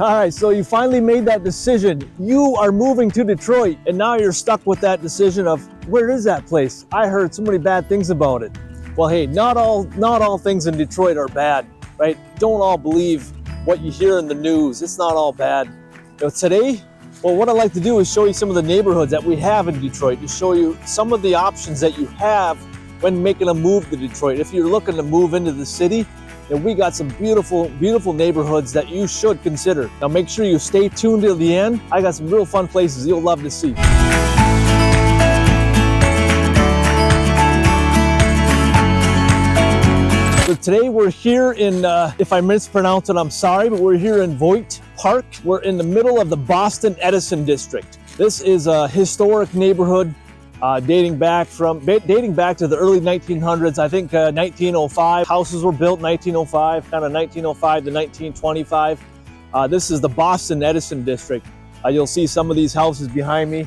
All right, so you finally made that decision. You are moving to Detroit, and now you're stuck with that decision of where is that place? I heard so many bad things about it. Well, hey, not all things in Detroit are bad, right? Don't all believe what you hear in the news. It's not all bad. Today, well, what I'd like to do is show you some of the neighborhoods that we have in Detroit, to show you some of the options that you have when making a move to Detroit. If you're looking to move into the city, we got some beautiful, beautiful neighborhoods that you should consider. Now make sure you stay tuned till the end. I got some real fun places you'll love to see. So today we're here in, if I mispronounce it, I'm sorry, but we're here in Voigt Park. We're in the middle of the Boston Edison District. This is a historic neighborhood dating back to the early 1900s. I think 1905. Houses were built 1905, kind of 1905 to 1925. This is the Boston Edison District. You'll see some of these houses behind me.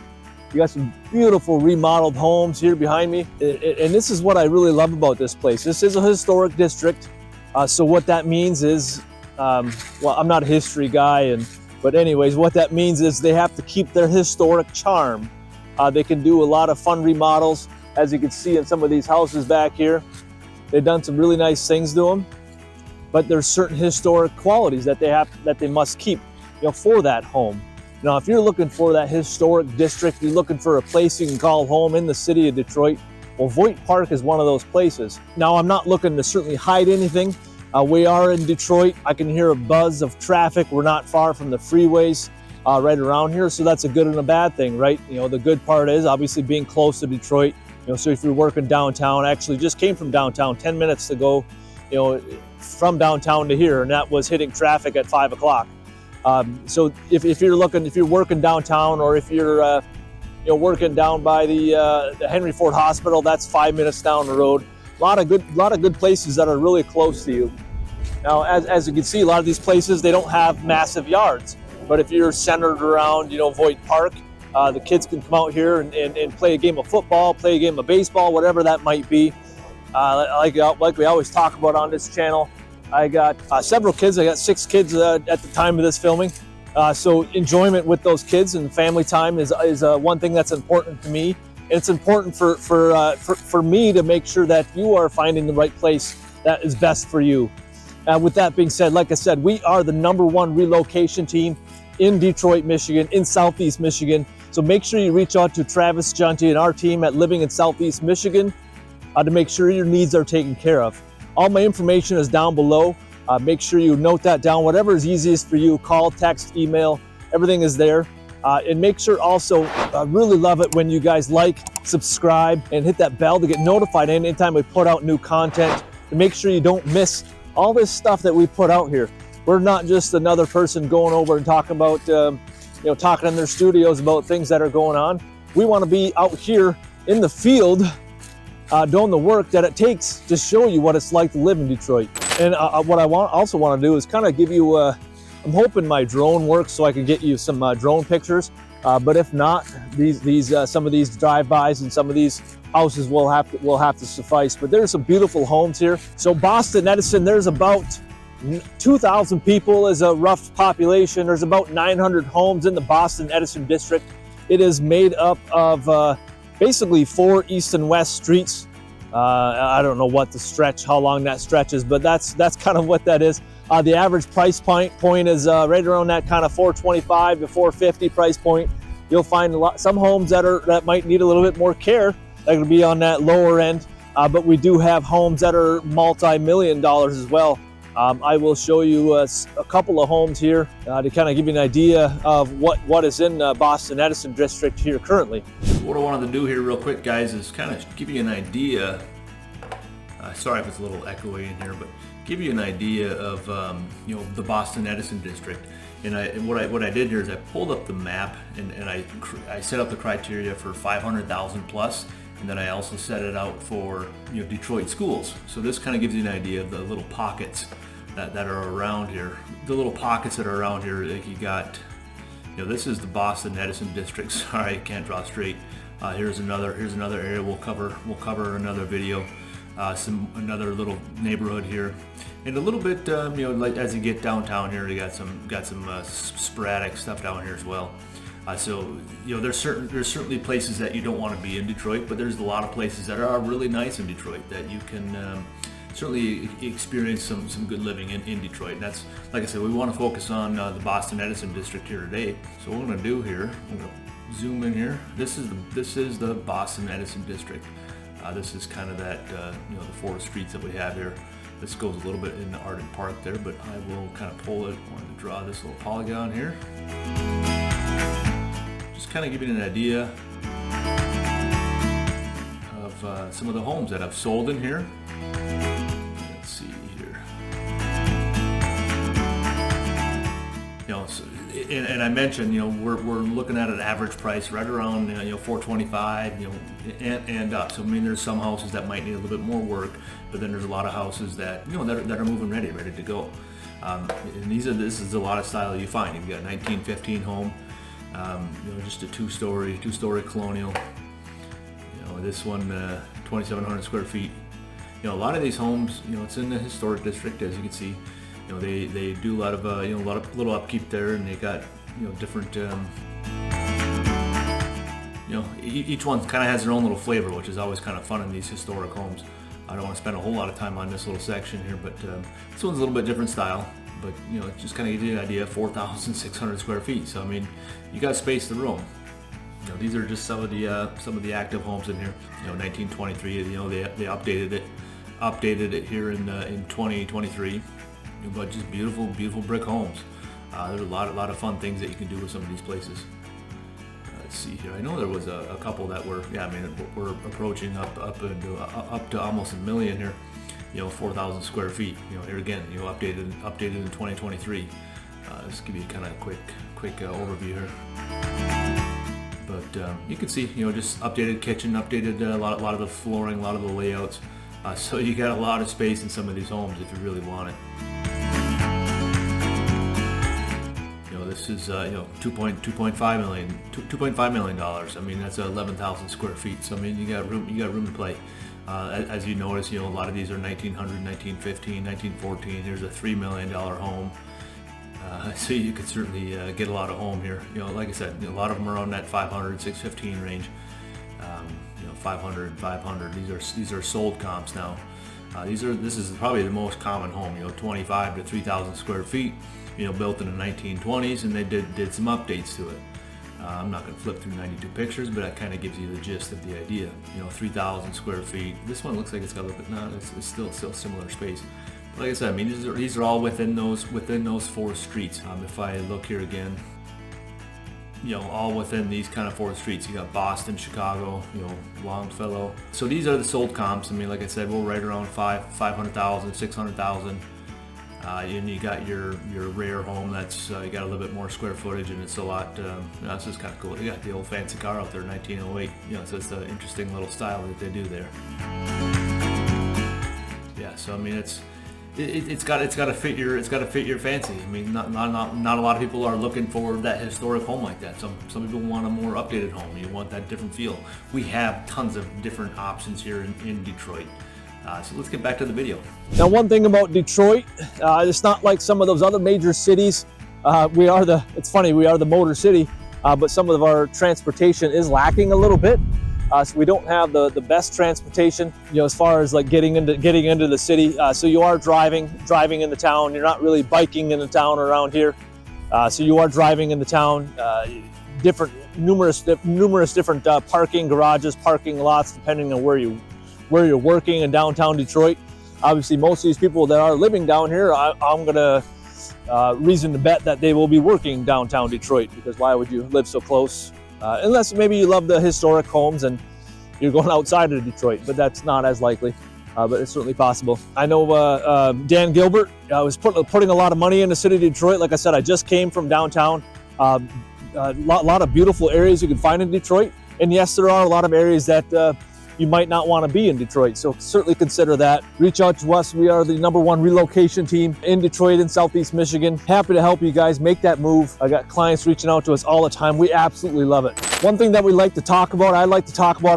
You got some beautiful remodeled homes here behind me. And this is what I really love about this place. This is a historic district. So what that means is, well, I'm not a history guy, but anyways, what that means is they have to keep their historic charm. They can do a lot of fun remodels, as you can see in some of these houses back here. They've done some really nice things to them, but there's certain historic qualities that they must keep, for that home. Now, if you're looking for that historic district, you're looking for a place you can call home in the city of Detroit, well, Voigt Park is one of those places. Now, I'm not looking to certainly hide anything. We are in Detroit. I can hear a buzz of traffic. We're not far from the freeways. Right around here, so that's a good and a bad thing, right? The good part is obviously being close to Detroit. So if you're working downtown, I actually just came from downtown 10 minutes ago, from downtown to here, and that was hitting traffic at 5 o'clock. So if you're working downtown, or if you're working down by the Henry Ford Hospital, that's 5 minutes down the road. A lot of good places that are really close to you. Now, as you can see, a lot of these places, they don't have massive yards. But if you're centered around, Voigt Park, the kids can come out here and play a game of football, play a game of baseball, whatever that might be. Like we always talk about on this channel, I got several kids. I got 6 kids at the time of this filming. So enjoyment with those kids and family time is one thing that's important to me. And it's important for me to make sure that you are finding the right place that is best for you. With that being said, like I said, we are the #1 relocation team in Detroit, Michigan, in Southeast Michigan. So make sure you reach out to Travis, Juntti, and our team at Living in Southeast Michigan to make sure your needs are taken care of. All my information is down below. Make sure you note that down. Whatever is easiest for you, call, text, email, everything is there. And make sure also, I really love it when you guys like, subscribe, and hit that bell to get notified anytime we put out new content, to make sure you don't miss all this stuff that we put out here. We're not just another person going over and talking about, talking in their studios about things that are going on. We want to be out here in the field doing the work that it takes to show you what it's like to live in Detroit. And what I also want to do is kind of give you, I'm hoping my drone works so I can get you some drone pictures. But if not, some of these drive-bys and some of these houses will have to suffice. But there's some beautiful homes here. So Boston Edison, there's about 2,000 people is a rough population. There's about 900 homes in the Boston Edison District. It is made up of basically 4 east and west streets. I don't know what how long that stretches, but that's kind of what that is. The average price point is right around that kind of $425 to $450 price point. You'll find some homes that might need a little bit more care. That could be on that lower end, but we do have homes that are multi-million dollars as well. I will show you a couple of homes here to kind of give you an idea of what is in Boston Edison District here currently. What I wanted to do here real quick, guys, is kind of give you an idea. Sorry if it's a little echoey in here, but give you an idea of the Boston Edison District. And what I did here is I pulled up the map and I set up the criteria for 500,000 plus. And then I also set it out for Detroit schools. So this kind of gives you an idea of the little pockets that are around here. The little pockets that are around here, like you got, this is the Boston Edison District. Sorry, I can't draw straight. Here's another area we'll cover another video. Another little neighborhood here, and a little bit like as you get downtown here, you got some sporadic stuff down here as well. So there's certainly places that you don't want to be in Detroit, but there's a lot of places that are really nice in Detroit that you can certainly experience some good living in Detroit. And that's, like I said, we want to focus on the Boston Edison District here today. So what I'm going to do here, I'm going to zoom in here. This is the Boston Edison District. This is kind of that the 4 streets that we have here. This goes a little bit into Arden Park there, but I will kind of pull it. I wanted to draw this little polygon here. Just kind of give you an idea of some of the homes that I've sold in here. Let's see here. And I mentioned, we're looking at an average price right around $425, and up. So I mean, there's some houses that might need a little bit more work, but then there's a lot of houses that that are moving ready to go. And this is a lot of style you find. You've got a 1915 home, just a two-story colonial. This one 2,700 square feet. A lot of these homes, it's in the historic district, as you can see. They do a lot of little upkeep there, and they got different. Each one kind of has their own little flavor, which is always kind of fun in these historic homes. I don't want to spend a whole lot of time on this little section here, but this one's a little bit different style. But it just kind of gives you an idea. 4,600 square feet. So I mean, you got to space the room. These are just some of the active homes in here. 1923. They updated it here in 2023. But just beautiful brick homes. There's a lot of fun things that you can do with some of these places. Let's see here. I know there was a couple that were we're approaching up to almost $1 million here. 4,000 square feet. Here again, updated in 2023. Just give you kind of a quick overview here. But you can see, just updated kitchen, updated a lot of the flooring, a lot of the layouts. So you got a lot of space in some of these homes if you really want it. This is $2.5 million. I mean, that's 11,000 square feet. So I mean, you got room to play. As you notice, a lot of these are 1900, 1915, 1914. Here's a $3 million home. So you could certainly get a lot of home here. Like I said, a lot of them are on that 500, 615 range. 500. These are sold comps now. This is probably the most common home. 25 to 3,000 square feet. Built in the 1920s, and they did some updates to it. I'm not going to flip through 92 pictures, but that kind of gives you the gist of the idea. 3,000 square feet. This one looks like it's got a little bit. No, it's still similar space. But like I said, I mean, these are all within those 4 streets. If I look here again, all within these kind of 4 streets. You got Boston, Chicago, Longfellow. So these are the sold comps. I mean, like I said, we're right around 500,000, 600,000. And you got your rare home that's you got a little bit more square footage, and it's a lot. This is kind of cool. You got the old fancy car out there, 1908. So it's an interesting little style that they do there. Yeah. So I mean, it's got to fit your fancy. I mean, not a lot of people are looking for that historic home like that. Some people want a more updated home. You want that different feel. We have tons of different options here in Detroit. So let's get back to the video. Now, one thing about Detroit, it's not like some of those other major cities. It's funny, we are the motor city, but some of our transportation is lacking a little bit. So we don't have the best transportation, as far as like getting into the city. So you are driving in the town. You're not really biking in the town around here. So you are driving in the town. Numerous different parking garages, parking lots, depending on where you're working in downtown Detroit. Obviously, most of these people that are living down here, I'm gonna reason to bet that they will be working downtown Detroit, because why would you live so close? Unless maybe you love the historic homes and you're going outside of Detroit, but that's not as likely, but it's certainly possible. I know Dan Gilbert was putting a lot of money in the city of Detroit. Like I said, I just came from downtown. A lot of beautiful areas you can find in Detroit. And yes, there are a lot of areas that you might not want to be in Detroit. So certainly consider that. Reach out to us. We are the #1 relocation team in Detroit and Southeast Michigan. Happy to help you guys make that move. I got clients reaching out to us all the time. We absolutely love it. One thing that I like to talk about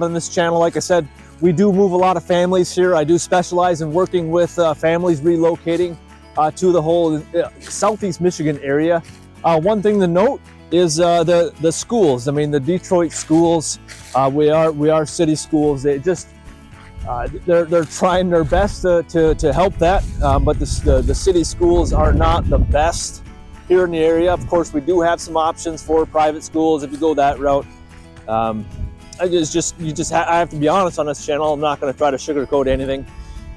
on this channel, like I said, We do move a lot of families here. I do specialize in working with families relocating to the whole Southeast Michigan area. One thing to note is the schools. I mean, the Detroit schools, we are city schools. They just they're trying their best to help that, but the city schools are not the best here in the area. Of course, we do have some options for private schools if you go that route. I have to be honest on this channel. I'm not going to try to sugarcoat anything.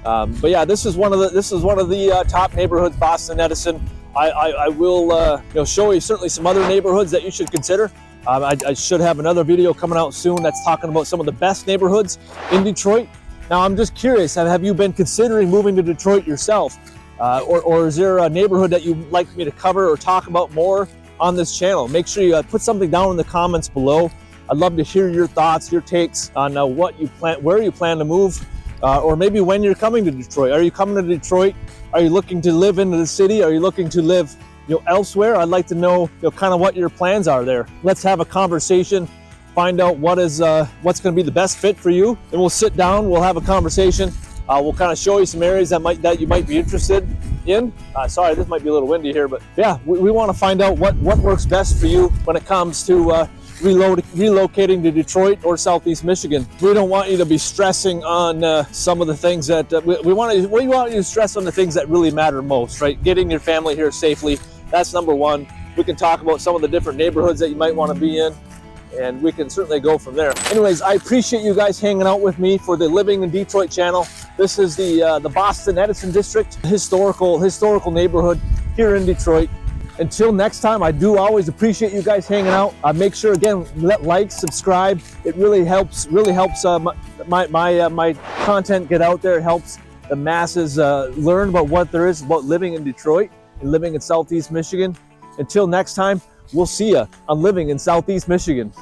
But yeah, this is one of the top neighborhoods, Boston Edison. I will show you certainly some other neighborhoods that you should consider. I should have another video coming out soon that's talking about some of the best neighborhoods in Detroit. Now, I'm just curious, have you been considering moving to Detroit yourself? Or is there a neighborhood that you'd like me to cover or talk about more on this channel? Make sure you put something down in the comments below. I'd love to hear your thoughts, your takes on where you plan to move, or maybe when you're coming to Detroit. Are you coming to Detroit? Are you looking to live into the city? Are you looking to live elsewhere? I'd like to know kind of what your plans are there. Let's have a conversation, find out what's going to be the best fit for you, and we'll sit down, we'll have a conversation. We'll kind of show you some areas that you might be interested in. Sorry, this might be a little windy here, but yeah, we want to find out what works best for you when it comes to relocating to Detroit or Southeast Michigan. We don't want you to be stressing on some of the things that we want you to stress on the things that really matter most, right? Getting your family here safely, that's number one. We can talk about some of the different neighborhoods that you might want to be in, and we can certainly go from there. Anyways, I appreciate you guys hanging out with me for the Living in Detroit channel. This is the Boston Edison District, historical neighborhood here in Detroit. Until next time, I do always appreciate you guys hanging out. Make sure, again, like, subscribe. It really helps my content get out there. It helps the masses learn about what there is about living in Detroit and living in Southeast Michigan. Until next time, we'll see you on Living in Southeast Michigan.